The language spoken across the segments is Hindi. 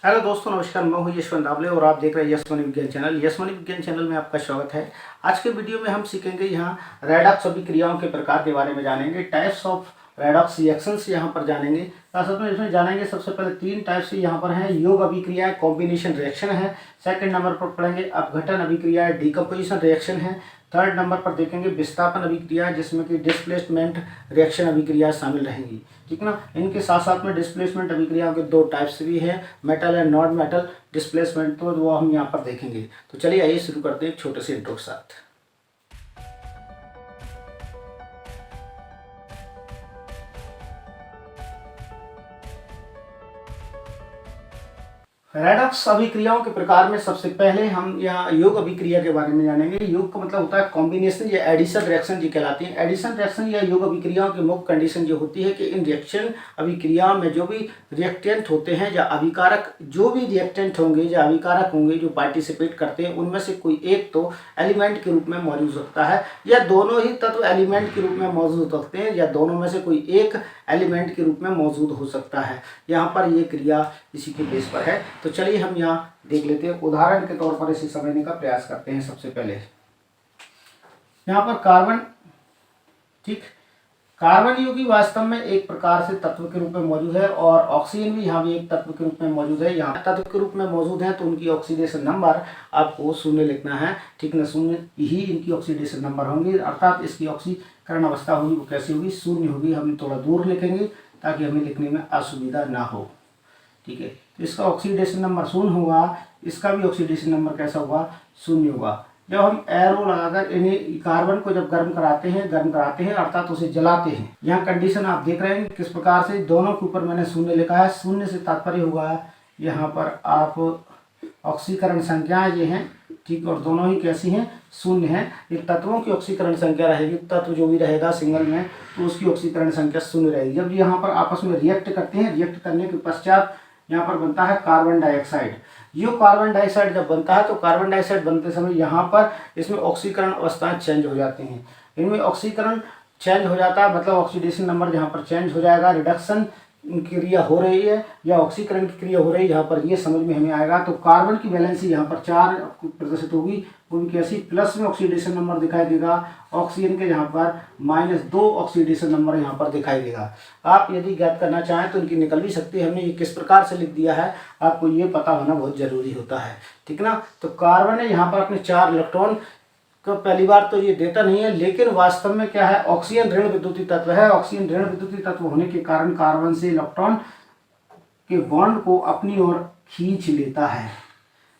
हेलो दोस्तों, नमस्कार। मैं हूं यशवंत दावले और आप देख रहे हैं यशमनी विज्ञान चैनल। यशमनी विज्ञान चैनल में आपका स्वागत है। आज के वीडियो में हम सीखेंगे यहाँ रेडॉक्स अभिक्रियाओं के प्रकार के बारे में जानेंगे। टाइप्स ऑफ रेडॉक्स रिएक्शंस यहाँ पर जानेंगे। साथ में इसमें जानेंगे सबसे पहले 3 टाइप्स की यहाँ पर हैं। योग अभिक्रिया है, कॉम्बिनेशन रिएक्शन है। सेकंड नंबर पर पढ़ेंगे अपघटन अभिक्रिया है, डिकम्पोजिशन रिएक्शन है। थर्ड नंबर पर देखेंगे विस्थापन अभिक्रिया, जिसमें कि डिस्प्लेसमेंट रिएक्शन अभिक्रिया शामिल रहेंगी। ठीक है ना। इनके साथ साथ में डिस्प्लेसमेंट अभिक्रियाओं के 2 टाइप्स भी हैं, metal and non metal displacement, तो वो हम यहाँ पर देखेंगे। तो चलिए आइए शुरू करते हैं एक छोटे से इंट्रो के साथ। रेडॉक्स अभिक्रियाओं के प्रकार में सबसे पहले हम यहाँ योग अभिक्रिया के बारे में जानेंगे। योग का मतलब होता है कॉम्बिनेशन या एडिशन रिएक्शन जी कहलाती है। एडिशन रिएक्शन या योग अभिक्रियाओं की मुख्य कंडीशन जो होती है कि इन रिएक्शन अभिक्रिया में जो भी रिएक्टेंट होते हैं या अभिकारक, जो भी रिएक्टेंट होंगे या अभिकारक होंगे जो पार्टिसिपेट करते हैं, उनमें से कोई एक तो एलिमेंट के रूप में मौजूद सकता है, या दोनों ही तत्व एलिमेंट के रूप में मौजूद सकते हैं, या दोनों में से कोई एक एलिमेंट के रूप में मौजूद हो सकता है। यहाँ पर ये क्रिया इसी के बेस पर है। तो चलिए हम यहाँ देख लेते हैं, उदाहरण के तौर पर इसे समझने का प्रयास करते हैं। सबसे पहले यहाँ पर कार्बन, ठीक, कार्बन यौगिक वास्तव में एक प्रकार से तत्व के रूप में मौजूद है, और ऑक्सीजन भी यहाँ भी एक तत्व के रूप में मौजूद है। यहाँ तत्व के रूप में मौजूद है तो उनकी ऑक्सीडेशन नंबर आपको 0 लिखना है। ठीक ना, 0 ही इनकी ऑक्सीडेशन नंबर होंगे, अर्थात इसकी ऑक्सीकरण अवस्था होगी वो कैसी होगी, 0 होगी। हम थोड़ा दूर लिखेंगे ताकि हमें लिखने में असुविधा ना हो। ठीक है, तो इसका ऑक्सीडेशन नंबर 0 होगा, इसका भी ऑक्सीडेशन नंबर कैसा होगा, 0 होगा। जब हम एरो लगाकर इन्हें कार्बन को जब गर्म कराते हैं अर्थात उसे जलाते हैं, यहाँ कंडीशन आप देख रहे हैं किस प्रकार से, दोनों के ऊपर मैंने 0 लिखा है। 0 से तात्पर्य होगा यहाँ पर आप ऑक्सीकरण संख्याएं ये हैं, ठीक, और दोनों ही कैसी हैं, 0 हैं। ये तत्वों की ऑक्सीकरण संख्या रहेगी, तत्व जो भी रहेगा सिंगल में तो उसकी ऑक्सीकरण संख्या 0 रहेगी। जब यहाँ पर आपस में रिएक्ट करते हैं, रिएक्ट करने के पश्चात यहाँ पर बनता है कार्बन डाइऑक्साइड। ये कार्बन डाइऑक्साइड जब बनता है तो कार्बन डाइऑक्साइड बनते समय यहाँ पर इसमें ऑक्सीकरण अवस्थाएं चेंज हो जाती हैं। इनमें ऑक्सीकरण चेंज हो जाता है, मतलब ऑक्सीडेशन नंबर यहाँ पर चेंज हो जाएगा। रिडक्शन क्रिया हो रही है या ऑक्सीकरण की क्रिया हो रही है, यहाँ पर ये समझ में हमें आएगा। तो कार्बन की वैलेंसी यहाँ पर 4 प्रदर्शित होगी, वो भी कैसी, प्लस में ऑक्सीडेशन नंबर दिखाई देगा। ऑक्सीजन के यहाँ पर -2 ऑक्सीडेशन नंबर यहाँ पर दिखाई देगा। आप यदि ज्ञात करना चाहें तो इनकी निकल भी सकती है। हमने ये किस प्रकार से लिख दिया है आपको ये पता होना बहुत जरूरी होता है। ठीक ना। तो कार्बन है यहाँ पर अपने 4 इलेक्ट्रॉन को पहली बार तो ये देता नहीं है, लेकिन वास्तव में क्या है, ऑक्सीजन ऋण विद्युतीय तत्व है। ऑक्सीजन ऋण विद्युतीय तत्व होने के कारण कार्बन से इलेक्ट्रॉन के बॉन्ड को अपनी ओर खींच लेता है।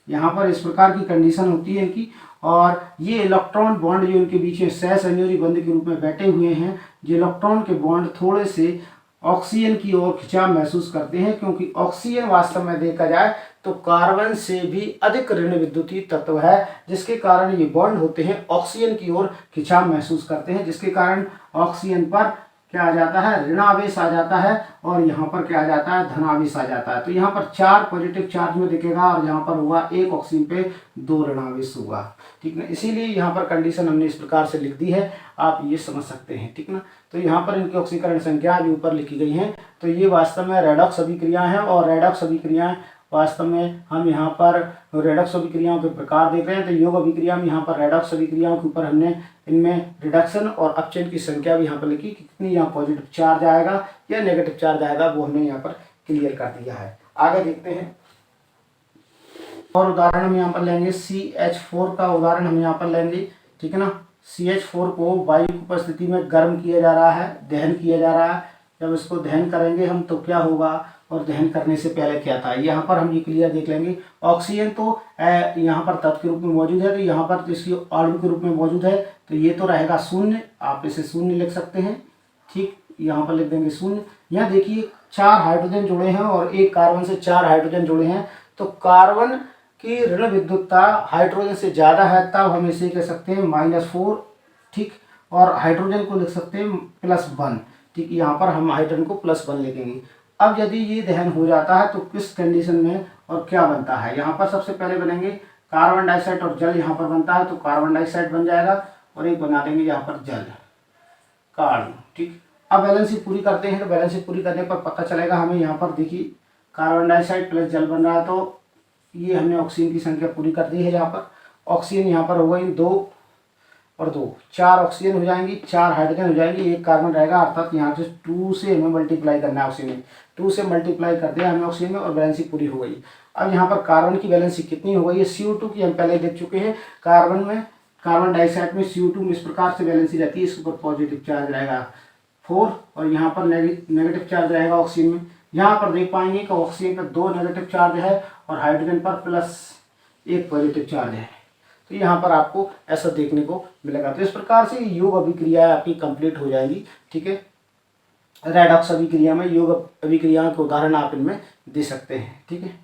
यहाँ पर इस प्रकार की कंडीशन होती है कि, और ये इलेक्ट्रॉन बॉन्ड जो इनके बीच में सहसंयोजी बंध के रूप में बैठे हुए हैं, जो इलेक्ट्रॉन के बॉन्ड थोड़े से ऑक्सीजन की ओर खिंचाव महसूस करते हैं, क्योंकि ऑक्सीजन वास्तव में देखा जाए तो कार्बन से भी अधिक ऋण विद्युतीय तत्व है, जिसके कारण ये बॉन्ड होते हैं ऑक्सीजन की ओर खिंचाव महसूस करते हैं, जिसके कारण ऑक्सीजन पर क्या आ जाता है, ऋणावेश आ जाता है, और यहाँ पर क्या आ जाता है, धनावेश आ जाता है। तो यहाँ पर 4 पॉजिटिव चार्ज में दिखेगा, और यहाँ पर होगा 1 ऑक्सीजन पे 2 ऋणावेश होगा। ठीक ना, इसीलिए यहाँ पर कंडीशन हमने इस प्रकार से लिख दी है, आप ये समझ सकते हैं। ठीक ना। तो यहाँ पर इनकी ऑक्सीकरण संख्या भी ऊपर लिखी गई है। तो ये वास्तव में रेडॉक्स अभिक्रियाएं हैं, और रेडॉक्स अभिक्रियाएं वास्तव में हम यहाँ पर रेडॉक्स अभिक्रियाओं के प्रकार देख रहे हैं। तो योग अभिक्रिया में यहाँ पर रेडॉक्स अभिक्रियाओं के ऊपर हमने इनमें रिडक्शन और अपचयन की संख्या भी यहाँ पर लिखी, कितनी यहाँ पॉजिटिव चार्ज आएगा या नेगेटिव चार्ज आएगा, वो हमने यहाँ पर क्लियर कर दिया है। आगे देखते हैं और उदाहरण हम यहाँ पर लेंगे। CH4 का उदाहरण हम यहाँ पर लेंगे। ठीक है ना। CH4 को वायु की उपस्थिति में गर्म किया जा रहा है, दहन किया जा रहा है। जब इसको दहन करेंगे हम तो क्या होगा, और दहन करने से पहले क्या था, यहाँ पर हम ये क्लियर देख लेंगे। ऑक्सीजन तो यहाँ पर तत्व के रूप में मौजूद है, तो यहाँ पर इसकी अणु के रूप में मौजूद है, तो ये तो रहेगा 0, आप इसे 0 लिख सकते हैं। ठीक, यहाँ पर लिख देंगे 0। यहाँ देखिए 4 हाइड्रोजन जुड़े हैं और एक कार्बन से 4 हाइड्रोजन जुड़े हैं, तो कार्बन की ऋण विद्युतता हाइड्रोजन से ज़्यादा है, तब हम इसे कह सकते हैं -4। ठीक, और हाइड्रोजन को लिख सकते हैं +1। ठीक, यहाँ पर हम हाइड्रोजन को +1 लिखेंगे। अब यदि ये दहन हो जाता है तो किस कंडीशन में और क्या बनता है, यहाँ पर सबसे पहले बनेंगे कार्बन डाइऑक्साइड और जल यहाँ पर बनता है, तो कार्बन डाइऑक्साइड बन जाएगा, और एक बना देंगे यहाँ पर जल कार्बन। ठीक, अब बैलेंसिंग पूरी करते हैं, तो बैलेंसिंग पूरी करने पर पता चलेगा हमें, यहाँ पर देखिए कार्बन डाइऑक्साइड प्लस जल बन रहा है, तो ये हमने ऑक्सीजन की संख्या पूरी कर दी है। यहाँ पर ऑक्सीजन यहाँ पर हो गई 2 और 2, 4 ऑक्सीजन हो जाएंगी, 4 हाइड्रोजन हो जाएंगी, 1 कार्बन रहेगा, अर्थात यहाँ से 2 से हमें मल्टीप्लाई करना है ऑक्सीजन में। 2 से मल्टीप्लाई कर दिया हमने ऑक्सीजन में और बैलेंसी पूरी हो गई। अब यहाँ पर कार्बन की बैलेंसी कितनी हो गई है, CO2 की हम पहले देख चुके हैं। कार्बन डाइऑक्साइड में CO2 में इस प्रकार से बैलेंसी रहती है, इसके ऊपर पॉजिटिव चार्ज रहेगा 4 और यहाँ पर नेगेटिव चार्ज रहेगा ऑक्सीजन में। यहाँ पर देख पाएंगे कि ऑक्सीजन पर 2 नेगेटिव चार्ज है और हाइड्रोजन पर प्लस 1 पॉजिटिव चार्ज है। तो यहाँ पर आपको ऐसा देखने को मिलेगा। तो इस प्रकार से योग अभिक्रिया आपकी कंप्लीट हो जाएगी। ठीक है, रेडॉक्स अभिक्रिया में योग अभिक्रियाओं के उदाहरण आप इनमें दे सकते हैं। ठीक है,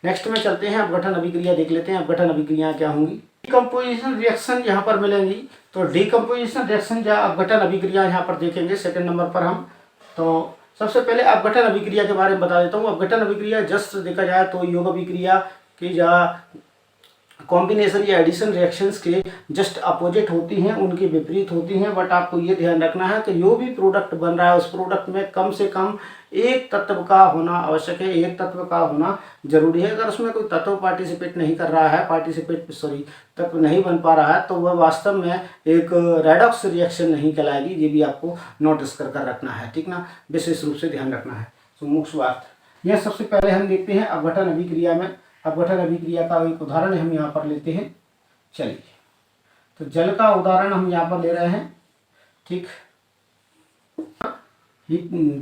नेक्स्ट में चलते हैं, अपघटन अभिक्रिया देख लेते हैं। अपघटन अभिक्रिया क्या होंगी, डिकम्पोजिशन रिएक्शन यहाँ पर मिलेंगी। तो डिकम्पोजिशन रिएक्शन या अपघटन अभिक्रिया यहाँ पर देखेंगे सेकंड नंबर पर हम। तो सबसे पहले अपघटन अभिक्रिया के बारे में बता देता हूँ। अपघटन अभिक्रिया जस्ट देखा जाए तो योग अभिक्रिया की या कॉम्बिनेशन या एडिशन रिएक्शंस के जस्ट अपोजिट होती हैं, उनके विपरीत होती हैं। बट आपको ये ध्यान रखना है कि जो भी प्रोडक्ट बन रहा है उस प्रोडक्ट में कम से कम एक तत्व का होना आवश्यक है, एक तत्व का होना जरूरी है। अगर उसमें कोई तत्व पार्टिसिपेट नहीं कर रहा है, तत्व नहीं बन पा रहा है, तो वह वास्तव में एक रेडॉक्स रिएक्शन नहीं कहलाएगी। ये भी आपको नोटिस कर रखना है, ठीक ना, विशेष रूप से ध्यान रखना है। तो मुख्य बात यह सबसे पहले हम देखते हैं अपघटन अभिक्रिया में। अपघटन अभिक्रिया का एक उदाहरण हम यहाँ पर लेते हैं। चलिए, तो जल का उदाहरण हम यहाँ पर ले रहे हैं। ठीक,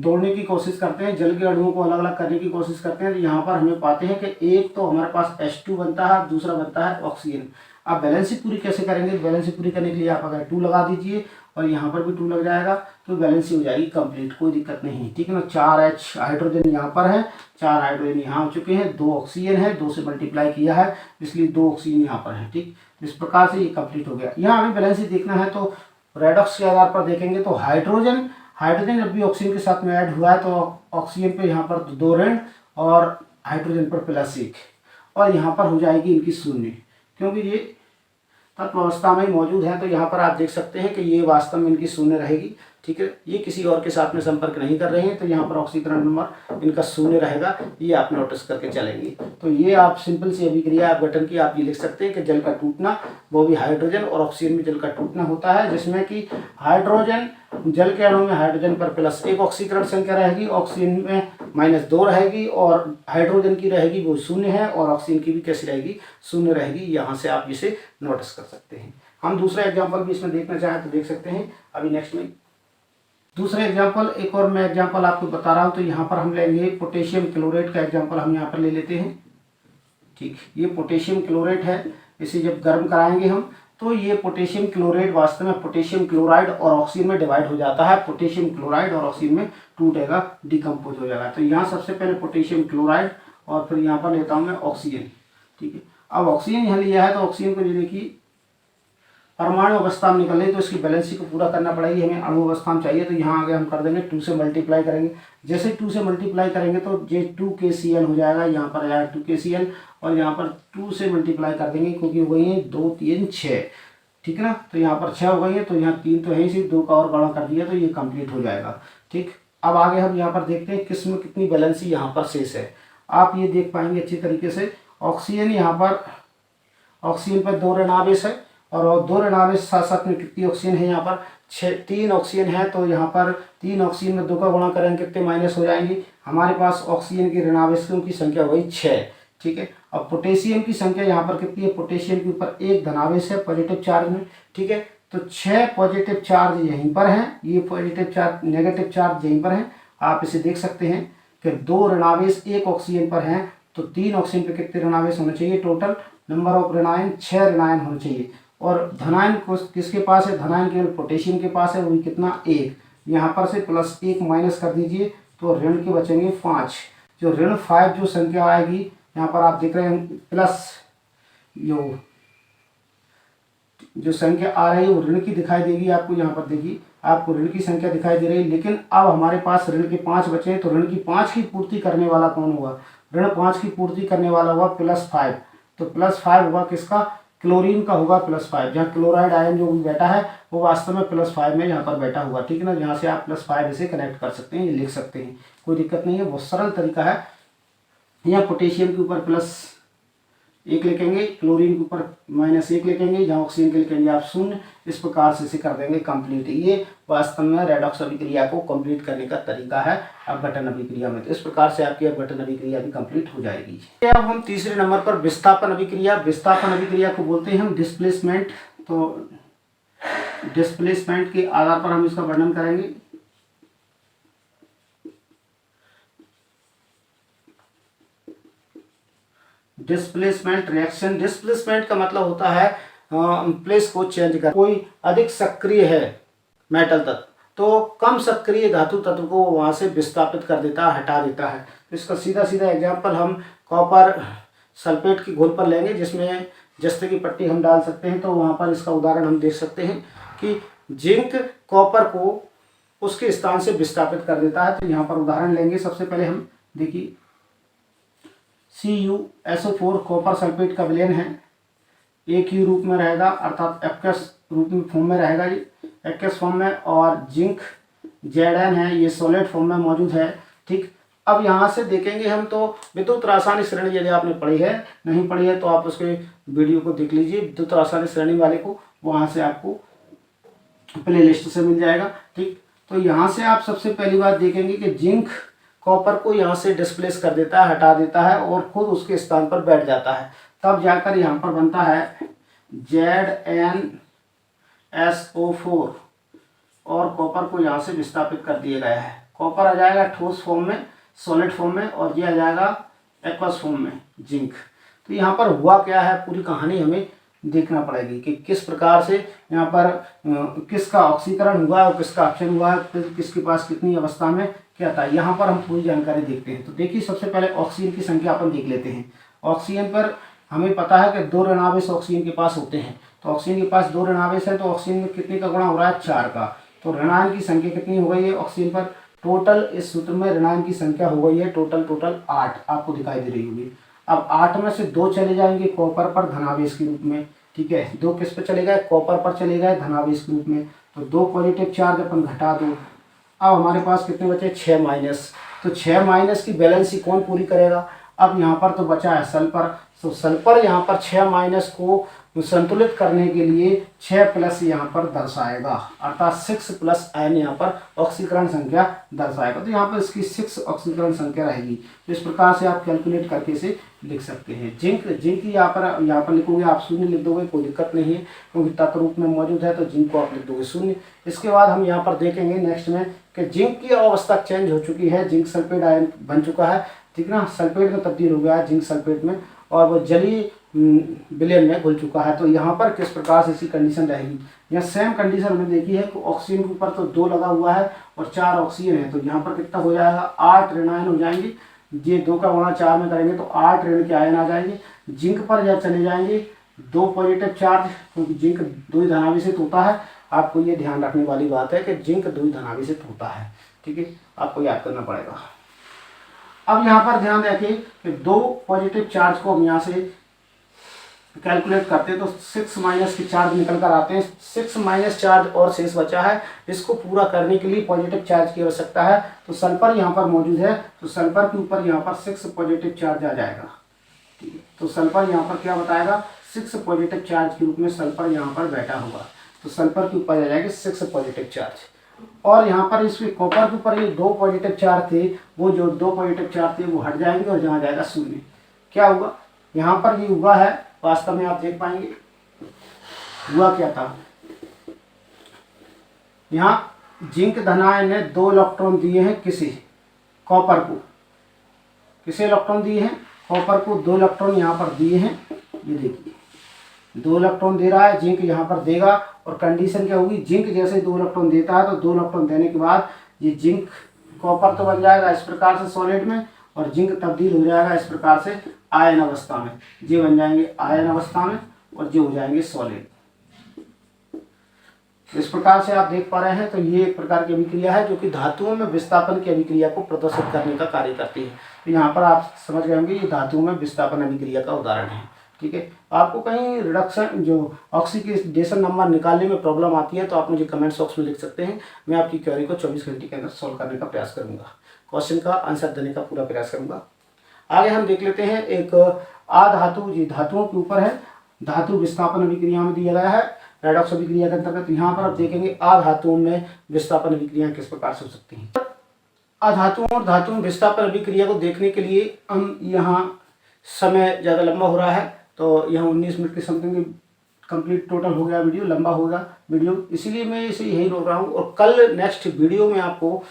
तोड़ने की कोशिश करते हैं, जल के अणुओं को अलग अलग करने की कोशिश करते हैं। तो यहाँ पर हमें पाते हैं कि एक तो हमारे पास H2 बनता है, दूसरा बनता है ऑक्सीजन। अब बैलेंसी पूरी कैसे करेंगे, बैलेंसी पूरी करने के लिए आप अगर 2 लगा दीजिए और यहाँ पर भी 2 लग जाएगा तो बैलेंसी हो जाएगी कंप्लीट, कोई दिक्कत नहीं है। ठीक है ना, 4H हाइड्रोजन यहाँ पर है, 4 हाइड्रोजन यहाँ हो चुके हैं, 2 ऑक्सीजन है, 2 से मल्टीप्लाई किया है इसलिए 2 ऑक्सीजन यहाँ पर है। ठीक, इस प्रकार से ये कंप्लीट हो गया। यहाँ हमें बैलेंसी देखना है तो रेडॉक्स के आधार पर देखेंगे तो हाइड्रोजन जब भी ऑक्सीजन के साथ में ऐड हुआ है तो ऑक्सीजन पे यहाँ पर 2 ऋण और हाइड्रोजन पर +1 और यहाँ पर हो जाएगी इनकी 0, क्योंकि ये तत्व अवस्था में मौजूद है। तो यहाँ पर आप देख सकते हैं कि ये वास्तव में इनकी 0 रहेगी। ठीक है, ये किसी और के साथ में संपर्क नहीं कर रहे हैं, तो यहाँ पर ऑक्सीकरण नंबर इनका 0 रहेगा, ये आप नोटिस करके चलेंगे। तो ये आप सिंपल सी अभिक्रिया अपघटन की आप ये लिख सकते हैं कि जल का टूटना, वो भी हाइड्रोजन और ऑक्सीजन में जल का टूटना होता है, जिसमें कि हाइड्रोजन जल के अणु में हाइड्रोजन पर +1 ऑक्सीकरण संख्या रहेगी, ऑक्सीजन में -2 रहेगी और हाइड्रोजन की रहेगी वो 0 है और ऑक्सीजन की भी कैसी रहेगी, 0 रहेगी। यहाँ से आप इसे नोटिस कर सकते हैं। हम दूसरा एग्जाम्पल भी इसमें देखना चाहें तो देख सकते हैं। अभी नेक्स्ट में दूसरा एग्जाम्पल, एक और मैं एग्जाम्पल आपको बता रहा हूँ। तो यहाँ पर हम लेंगे पोटेशियम क्लोरेट का एग्जाम्पल हम यहाँ पर ले लेते हैं। ठीक, ये पोटेशियम क्लोरेट है, इसे जब गर्म कराएंगे हम तो ये पोटेशियम क्लोराइड वास्तव में पोटेशियम क्लोराइड और ऑक्सीजन में डिवाइड हो जाता है। पोटेशियम क्लोराइड और ऑक्सीजन में टूटेगा, डिकम्पोज हो जाएगा। तो यहाँ सबसे पहले पोटेशियम क्लोराइड और फिर यहाँ पर लेता हूँ मैं ऑक्सीजन। ठीक है, अब ऑक्सीजन यहाँ लिया है तो ऑक्सीजन को ये देखिए परमाणु अवस्था में निकले तो इसकी बैलेंसी को पूरा करना पड़ेगी, हमें अणु अवस्था में चाहिए। तो यहाँ आगे हम कर देंगे 2 से मल्टीप्लाई करेंगे। जैसे 2 से मल्टीप्लाई करेंगे तो ये 2KCl हो जाएगा, यहाँ पर आया 2KCl और यहाँ पर 2 से मल्टीप्लाई कर देंगे क्योंकि हो गई है 2 3 6। ठीक है ना, तो यहाँ पर 6 हो गई है, तो यहाँ 3 तो है ही, 2 का और गणा कर दिया तो ये कंप्लीट हो जाएगा। ठीक, अब आगे हम यहाँ पर देखते हैं किसमें कितनी बैलेंसी यहाँ पर शेष है। आप ये देख पाएंगे अच्छी तरीके से। ऑक्सीजन यहाँ पर, ऑक्सीजन पर 2 ऋणावेश है और 2 ऋणावेश साथ साथ में कितनी ऑक्सीजन है यहाँ पर 3 ऑक्सीजन है। तो यहाँ पर 3 ऑक्सीजन में 2 का गुणा करेंगे कितने माइनस हो जाएंगे, हमारे पास ऑक्सीजन के ऋणावेशों की संख्या हो गई 6। ठीक है, अब पोटेशियम की संख्या यहाँ पर कितनी है, पोटेशियम के ऊपर 1 धनावेश है पॉजिटिव चार्ज में। ठीक है, तो 6 पॉजिटिव चार्ज यहीं पर हैं, ये पॉजिटिव चार्ज नेगेटिव चार्ज यहीं पर हैं। आप इसे देख सकते हैं कि 2 ऋणावेश 1 ऑक्सीजन पर हैं, तो 3 ऑक्सीजन पर कितने ऋणावेश होने चाहिए, टोटल नंबर ऑफ ऋणायन 6 ऋणायन होने चाहिए। और धनायन को किसके पास है, धनायन केवल पोटेशियम के पास है, वो भी कितना 1। यहाँ पर से +1 माइनस कर दीजिए तो ऋण के बचेंगे 5। जो ऋण 5 जो संख्या आएगी यहाँ पर आप देख रहे हैं प्लस जो संख्या आ रही है वो ऋण की दिखाई देगी आपको। यहाँ पर देखिए आपको ऋण की संख्या दिखाई दे रही है, लेकिन अब हमारे पास ऋण के 5 बचे हैं। तो ऋण की 5 की पूर्ति करने वाला कौन होगा, ऋण 5 की पूर्ति करने वाला हुआ +5। तो +5 होगा किसका, क्लोरीन का होगा +5। जहाँ क्लोराइड आयन जो भी बैठा है वो वास्तव में +5 में यहाँ पर बैठा हुआ। ठीक है ना, यहाँ से आप +5 इसे कनेक्ट कर सकते हैं, ये लिख सकते हैं, कोई दिक्कत नहीं है, बहुत सरल तरीका है। यहाँ पोटेशियम के ऊपर +1 लिखेंगे, क्लोरीन के ऊपर -1 लिखेंगे, जहाँ ऑक्सीजन के लिखेंगे आप 0। इस प्रकार से इसे कर देंगे कंप्लीट। ये वास्तव में रेडॉक्स अभिक्रिया को कंप्लीट करने का तरीका है अपघटन अभिक्रिया में। तो इस प्रकार से आपकी अपघटन अभिक्रिया भी कंप्लीट हो जाएगी। अब हम तीसरे नंबर पर विस्थापन अभिक्रिया। विस्थापन अभिक्रिया को बोलते हैं हम डिस्प्लेसमेंट। तो डिस्प्लेसमेंट के आधार पर हम इसका वर्णन करेंगे। Displacement reaction. डिस्प्लेसमेंट का मतलब होता है प्लेस को चेंज कर। कोई अधिक सक्रिय है मेटल तत्व तो कम सक्रिय धातु तत्व को वहां से विस्थापित कर देता है, हटा देता है। तो इसका सीधा सीधा एग्जांपल हम कॉपर सल्फेट की घोल पर लेंगे, जिसमें जस्ते की पट्टी हम डाल सकते हैं। तो वहां पर इसका उदाहरण हम देख सकते हैं कि जिंक कॉपर को उसके स्थान से विस्थापित कर देता है। तो यहाँ पर उदाहरण लेंगे। सबसे पहले हम देखिए CuSO4 कॉपर सल्फेट का विलयन है, AQ रूप में रहेगा, अर्थात एक्वस रूप में फॉर्म में रहेगा, ये एक्वस फॉर्म में। और जिंक Zn है, ये सॉलिड फॉर्म में मौजूद है। ठीक, अब यहाँ से देखेंगे हम तो विद्युत रासायनिक श्रेणी यदि आपने पढ़ी है, नहीं पढ़ी है तो आप उसके वीडियो को देख लीजिए, विद्युत रासायनिक श्रेणी वाले को, वहाँ से आपको प्ले लिस्ट से मिल जाएगा। ठीक, तो यहाँ से आप सबसे पहली बात देखेंगे कि जिंक कॉपर को यहाँ से डिस्प्लेस कर देता है, हटा देता है और खुद उसके स्थान पर बैठ जाता है। तब जाकर यहाँ पर बनता है ZnSO4 और कॉपर को यहाँ से विस्थापित कर दिया गया है। कॉपर आ जाएगा ठोस फॉर्म में, सॉलिड फॉर्म में, और ये आ जाएगा एक्वस फॉर्म में जिंक। तो यहाँ पर हुआ क्या है, पूरी कहानी हमें देखना पड़ेगी कि किस प्रकार से यहाँ पर किसका ऑक्सीकरण हुआ और किसका अपचयन हुआ, किसके पास कितनी अवस्था में क्या था। यहाँ पर हम पूरी जानकारी देखते हैं। तो देखिए सबसे पहले ऑक्सीजन की संख्या अपन देख लेते हैं। ऑक्सीजन पर हमें पता है कि 2 ऋणावेश ऑक्सीजन के पास होते हैं। तो ऑक्सीजन के पास 2 ऋणावेश है, तो ऑक्सीजन में कितने का गुणा हो रहा है, 4 का। तो ऋणायन की संख्या कितनी हो गई है ऑक्सीजन पर, टोटल इस सूत्र में ऋणायन की संख्या हो गई है टोटल 8, आपको दिखाई दे रही होगी। अब 8 में से 2 चले जाएंगे कॉपर पर धनावेश के रूप में। ठीक है, 2 किस पर चले गए, कॉपर पर चले गए धनावेश के रूप में। तो 2 पॉजिटिव चार्ज अपन घटा दो। अब हमारे पास कितने बचे, 6 माइनस। तो 6 माइनस की बैलेंस ही कौन पूरी करेगा। अब यहाँ पर तो बचा है सल्फर। तो सल्फर यहाँ पर 6 माइनस को संतुलित करने के लिए 6 प्लस यहाँ पर दर्शाएगा, अर्थात 6 प्लस n यहाँ पर ऑक्सीकरण संख्या दर्शाएगा। तो यहाँ पर इसकी 6 ऑक्सीकरण संख्या रहेगी। तो इस प्रकार से आप कैलकुलेट करके इसे लिख सकते हैं। जिंक यहाँ पर लिखोगे आप 0 लिख दोगे, कोई दिक्कत नहीं है, क्योंकि तत्व रूप में मौजूद है। तो जिंक को आप लिख दोगे 0। इसके बाद हम यहाँ पर देखेंगे नेक्स्ट में कि जिंक की अवस्था चेंज हो चुकी है, जिंक सल्फेट आयन बन चुका है। ठीक ना, सल्फेट में तब्दील हो गया है जिंक सल्फेट में, और वो जलीय विलयन में घुल चुका है। तो यहाँ पर किस प्रकार से इसकी कंडीशन रहेगी, यहाँ सेम कंडीशन हमने देखी है कि ऑक्सीजन के ऊपर तो 2 लगा हुआ है और 4 ऑक्सीजन है। तो यहाँ पर कितना हो जाएगा, 8 ऋणायन हो जाएंगे। ये 2 का गुणा 4 में करेंगे तो 8 ऋण के आयन आ जाएंगे। जिंक पर जब चले जाएंगे 2 पॉजिटिव चार्ज, क्योंकि जिंक 2 धनावेशित होता है। आपको ये ध्यान रखने वाली बात है कि जिंक 2 धनावेशित होता है। ठीक है, आपको याद करना पड़ेगा। अब यहाँ पर ध्यान रखिए कि 2 पॉजिटिव चार्ज को हम यहाँ से कैलकुलेट करते हैं तो 6 माइनस के चार्ज निकल कर आते हैं। 6 माइनस चार्ज और शेष बचा है, इसको पूरा करने के लिए पॉजिटिव चार्ज की आवश्यकता है। तो सल्फर यहाँ पर मौजूद है, तो सल्फर के ऊपर यहाँ पर 6 पॉजिटिव चार्ज आ जाएगा। ठीक है, तो सल्फर यहाँ पर क्या बताएगा, 6 पॉजिटिव चार्ज के रूप में सल्फर यहाँ पर बैठा होगा। तो सल्फर के ऊपर आ जाएगा 6 पॉजिटिव चार्ज। और यहाँ पर इसमें कॉपर के ऊपर ये 2 पॉजिटिव चार्ज थे, वो जो 2 पॉजिटिव चार्ज थे वो हट जाएंगे और जहाँ जाएगा 0। क्या होगा, यहाँ पर ये हुआ है, वास्तव में आप देख पाएंगे हुआ क्या था। यहाँ जिंक धनायन ने 2 इलेक्ट्रॉन दिए हैं किसी कॉपर को, किसे इलेक्ट्रॉन दिए हैं, कॉपर को 2 इलेक्ट्रॉन यहाँ पर दिए हैं। ये देखिए 2 इलेक्ट्रॉन दे रहा है, जिंक यहाँ पर देगा। और कंडीशन क्या होगी, जिंक जैसे 2 इलेक्ट्रॉन देता है तो 2 इलेक्ट्रॉन देने के बाद ये जिंक कॉपर तो बन जाएगा इस प्रकार से सॉलिड में, और जिंक तब्दील हो जाएगा इस प्रकार से आयन अवस्था में। ये बन जाएंगे आयन अवस्था में और ये हो जाएंगे सॉलिड। इस प्रकार से आप देख पा रहे हैं। तो ये एक प्रकार की अभिक्रिया है जो कि धातुओं में विस्थापन की अभिक्रिया को प्रदर्शित करने का कार्य करती है। तो यहाँ पर आप समझ गए होंगे ये धातुओं में विस्थापन अभिक्रिया का उदाहरण है। ठीक है, आपको कहीं रिडक्शन जो ऑक्सीडेशन नंबर निकालने में प्रॉब्लम आती है तो आप मुझे कमेंट बॉक्स में लिख सकते हैं। मैं आपकी क्वेरी को 24 घंटे के अंदर सॉल्व करने का प्रयास करूंगा, क्वेश्चन का आंसर देने का पूरा प्रयास करूंगा। आगे हम देख लेते हैं एक आधातु, ये धातुओं के ऊपर है, धातु विस्थापन अभिक्रिया में दिया गया है रेडॉक्स अभिक्रिया के अंतर्गत। यहाँ पर आप देखेंगे आधातुओं में विस्थापन अभिक्रिया किस प्रकार से हो सकती हैं। अधातुओं और धातुओं में विस्थापन अभिक्रिया को देखने के लिए हम यहाँ समय ज़्यादा लंबा हो रहा है तो यहाँ 19 मिनट के समथिंग कंप्लीट टोटल हो गया, वीडियो लंबा होगा वीडियो, इसीलिए मैं इसे यही रोक रहा हूँ। और कल नेक्स्ट वीडियो में आपको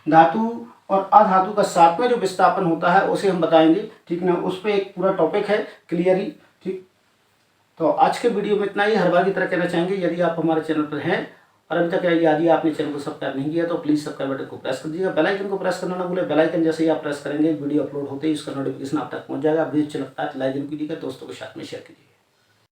धातु और अधातु का साथ में जो विस्थापन होता है उसे हम बताएंगे, ठीक ना। उस पर एक पूरा टॉपिक है क्लियरली, ठीक। तो आज के वीडियो में इतना ही। हर बार की तरह कहना चाहेंगे यदि आप हमारे चैनल पर हैं और अभी तक यदि आपने चैनल को सब्सक्राइब नहीं किया तो प्लीज़ सब्सक्राइब बटन को प्रेस कर दीजिएगा, बेल आइकन को प्रेस करना ना भूलें। बेल आइकन जैसे ही आप प्रेस करेंगे वीडियो अपलोड होते ही उसका नोटिफिकेशन आप तक पहुंच जाएगा। वीडियो अच्छा लगता है तो लाइक जरूर कीजिएगा, दोस्तों के साथ में शेयर कीजिए।